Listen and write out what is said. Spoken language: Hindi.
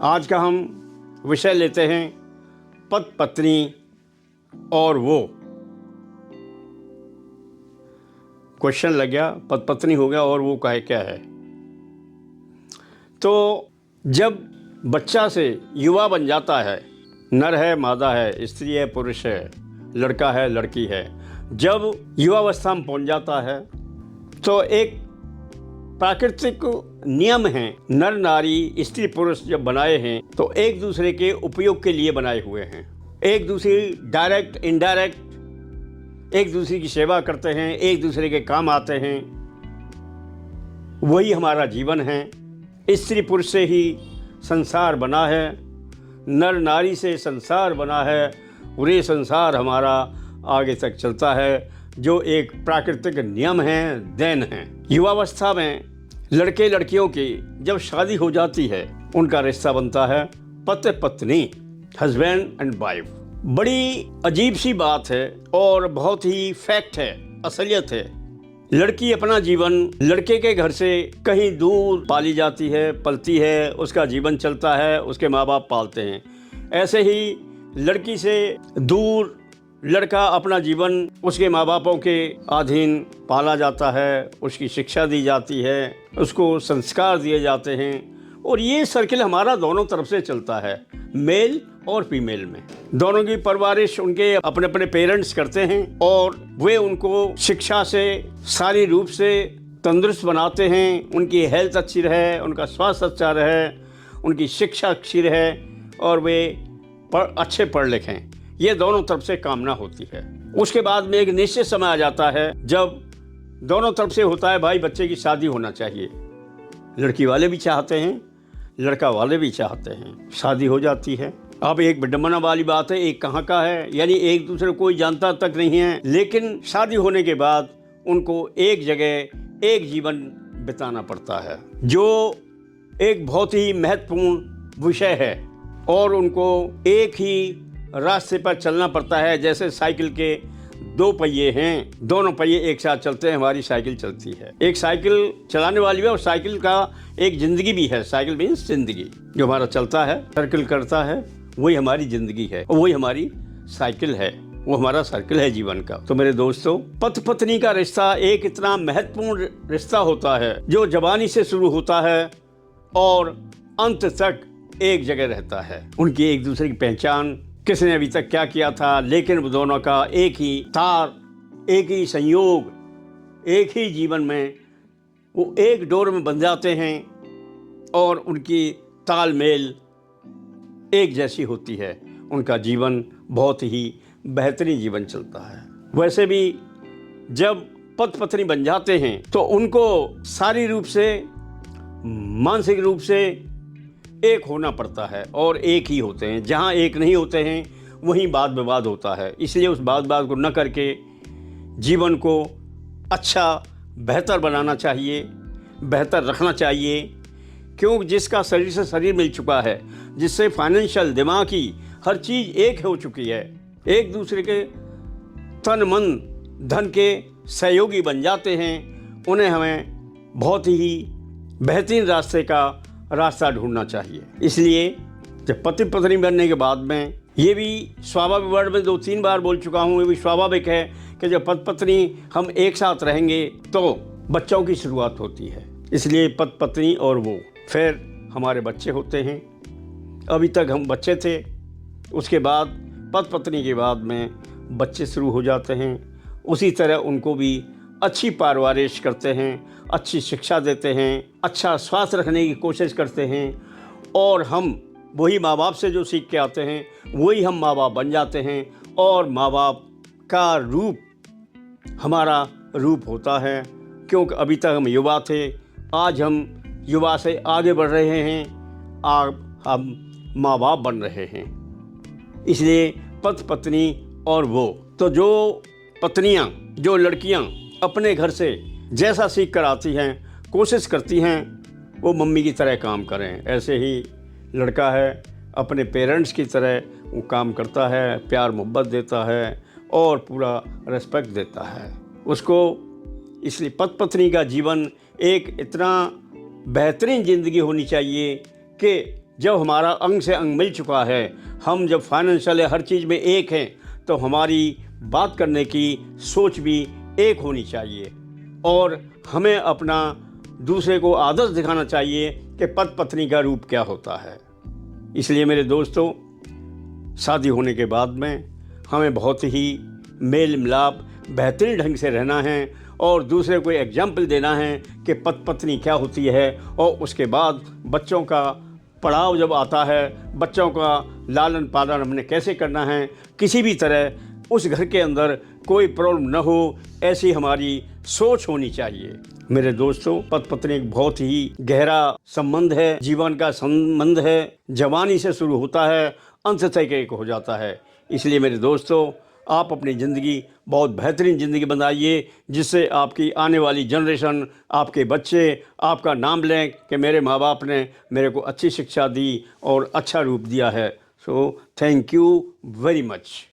आज का हम विषय लेते हैं पति पत्नी और वो। क्वेश्चन लग गया, पति पत्नी हो गया और वो क्या है। तो जब बच्चा से युवा बन जाता है, नर है मादा है, स्त्री है पुरुष है, लड़का है लड़की है, जब युवावस्था में पहुंच जाता है तो एक प्राकृतिक नियम है, नर नारी स्त्री पुरुष जब बनाए हैं तो एक दूसरे के उपयोग के लिए बनाए हुए हैं। एक दूसरे डायरेक्ट इनडायरेक्ट एक दूसरे की सेवा करते हैं, एक दूसरे के काम आते हैं। वही हमारा जीवन है। स्त्री पुरुष से ही संसार बना है, नर नारी से संसार बना है और ये संसार हमारा आगे तक चलता है, जो एक प्राकृतिक नियम है, देन है। युवावस्था में लड़के लड़कियों की जब शादी हो जाती है, उनका रिश्ता बनता है पति पत्नी, हस्बैंड एंड वाइफ। बड़ी अजीब सी बात है और बहुत ही फैक्ट है, असलियत है। लड़की अपना जीवन लड़के के घर से कहीं दूर पाली जाती है, पलती है, उसका जीवन चलता है, उसके माँ बाप पालते हैं। ऐसे ही लड़की से दूर लड़का अपना जीवन उसके माँ बापों के अधीन पाला जाता है, उसकी शिक्षा दी जाती है, उसको संस्कार दिए जाते हैं। और ये सर्किल हमारा दोनों तरफ से चलता है, मेल और फीमेल में। दोनों की परवरिश उनके अपने अपने पेरेंट्स करते हैं और वे उनको शिक्षा से सारी रूप से तंदुरुस्त बनाते हैं। उनकी हेल्थ अच्छी रहे, उनका स्वास्थ्य अच्छा रहे, उनकी शिक्षा अच्छी रहे और वे अच्छे पढ़ लिखें। ये दोनों तरफ से कामना होती है। उसके बाद में एक निश्चित समय आ जाता है जब दोनों तरफ से होता है, भाई बच्चे की शादी होना चाहिए। लड़की वाले भी चाहते हैं, लड़का वाले भी चाहते हैं, शादी हो जाती है। अब एक विडंबना वाली बात है, एक कहाँ का है, यानी एक दूसरे को कोई जानता तक नहीं है, लेकिन शादी होने के बाद उनको एक जगह एक जीवन बिताना पड़ता है, जो एक बहुत ही महत्वपूर्ण विषय है। और उनको एक ही रास्ते पर चलना पड़ता है। जैसे साइकिल के दो पहिए हैं, दोनों पहिए एक साथ चलते हैं, हमारी साइकिल चलती है। एक साइकिल चलाने वाली है और साइकिल का एक ज़िंदगी भी है। साइकिल मीन्स ज़िंदगी, जो हमारा चलता है, सर्किल करता है, वही हमारी ज़िंदगी है और वही हमारी साइकिल है, वो हमारा सर्किल है जीवन का। तो मेरे दोस्तों, पति पत्नी का रिश्ता एक इतना महत्वपूर्ण रिश्ता होता है, जो जवानी से शुरू होता है और अंत तक एक जगह रहता है। उनकी एक दूसरे की पहचान, किसने अभी तक क्या किया था, लेकिन वो दोनों का एक ही तार, एक ही संयोग, एक ही जीवन में वो एक डोर में बंध जाते हैं और उनकी तालमेल एक जैसी होती है। उनका जीवन बहुत ही बेहतरीन जीवन चलता है। वैसे भी जब पति पत्नी बन जाते हैं तो उनको शारीरिक रूप से, मानसिक रूप से एक होना पड़ता है और एक ही होते हैं। जहाँ एक नहीं होते हैं वहीं वाद विवाद होता है। इसलिए उस वाद विवाद को न करके जीवन को अच्छा बेहतर बनाना चाहिए, बेहतर रखना चाहिए। क्योंकि जिसका शरीर से शरीर मिल चुका है, जिससे फाइनेंशियल दिमागी हर चीज़ एक हो चुकी है, एक दूसरे के तन मन धन के सहयोगी बन जाते हैं, उन्हें हमें बहुत ही बेहतरीन रास्ता ढूंढना चाहिए। इसलिए जब पति पत्नी बनने के बाद में, ये भी स्वाभाविक वर्ड में 2-3 बार बोल चुका हूँ, ये भी स्वाभाविक है कि जब पति पत्नी हम एक साथ रहेंगे तो बच्चों की शुरुआत होती है। इसलिए पति पत्नी और वो, फिर हमारे बच्चे होते हैं। अभी तक हम बच्चे थे, उसके बाद पति पत्नी के बाद में बच्चे शुरू हो जाते हैं। उसी तरह उनको भी अच्छी परवरिश करते हैं, अच्छी शिक्षा देते हैं, अच्छा स्वास्थ्य रखने की कोशिश करते हैं और हम वही माँ बाप से जो सीख के आते हैं वही हम माँ बाप बन जाते हैं। और माँ बाप का रूप हमारा रूप होता है, क्योंकि अभी तक हम युवा थे, आज हम युवा से आगे बढ़ रहे हैं, अब हम माँ बाप बन रहे हैं। इसलिए पति पत्नी और वो, तो जो पत्नियाँ, जो लड़कियाँ अपने घर से जैसा सीख कर आती हैं, कोशिश करती हैं वो मम्मी की तरह काम करें। ऐसे ही लड़का है, अपने पेरेंट्स की तरह वो काम करता है, प्यार मोहब्बत देता है और पूरा रिस्पेक्ट देता है उसको। इसलिए पति पत्नी का जीवन एक इतना बेहतरीन ज़िंदगी होनी चाहिए कि जब हमारा अंग से अंग मिल चुका है, हम जब फाइनेंशियल हर चीज़ में एक हैं, तो हमारी बात करने की सोच भी एक होनी चाहिए और हमें अपना दूसरे को आदर्श दिखाना चाहिए कि पति पत्नी का रूप क्या होता है। इसलिए मेरे दोस्तों, शादी होने के बाद में हमें बहुत ही मेल मिलाप बेहतरीन ढंग से रहना है और दूसरे को एग्जाम्पल देना है कि पति पत्नी क्या होती है। और उसके बाद बच्चों का पड़ाव जब आता है, बच्चों का लालन पालन हमने कैसे करना है, किसी भी तरह उस घर के अंदर कोई प्रॉब्लम न हो, ऐसी हमारी सोच होनी चाहिए। मेरे दोस्तों, पति पत्नी एक बहुत ही गहरा संबंध है, जीवन का संबंध है, जवानी से शुरू होता है, अंत तक एक हो जाता है। इसलिए मेरे दोस्तों, आप अपनी ज़िंदगी बहुत बेहतरीन ज़िंदगी बनाइए, जिससे आपकी आने वाली जनरेशन, आपके बच्चे आपका नाम लें कि मेरे माँ बाप ने मेरे को अच्छी शिक्षा दी और अच्छा रूप दिया है। So thank you very much.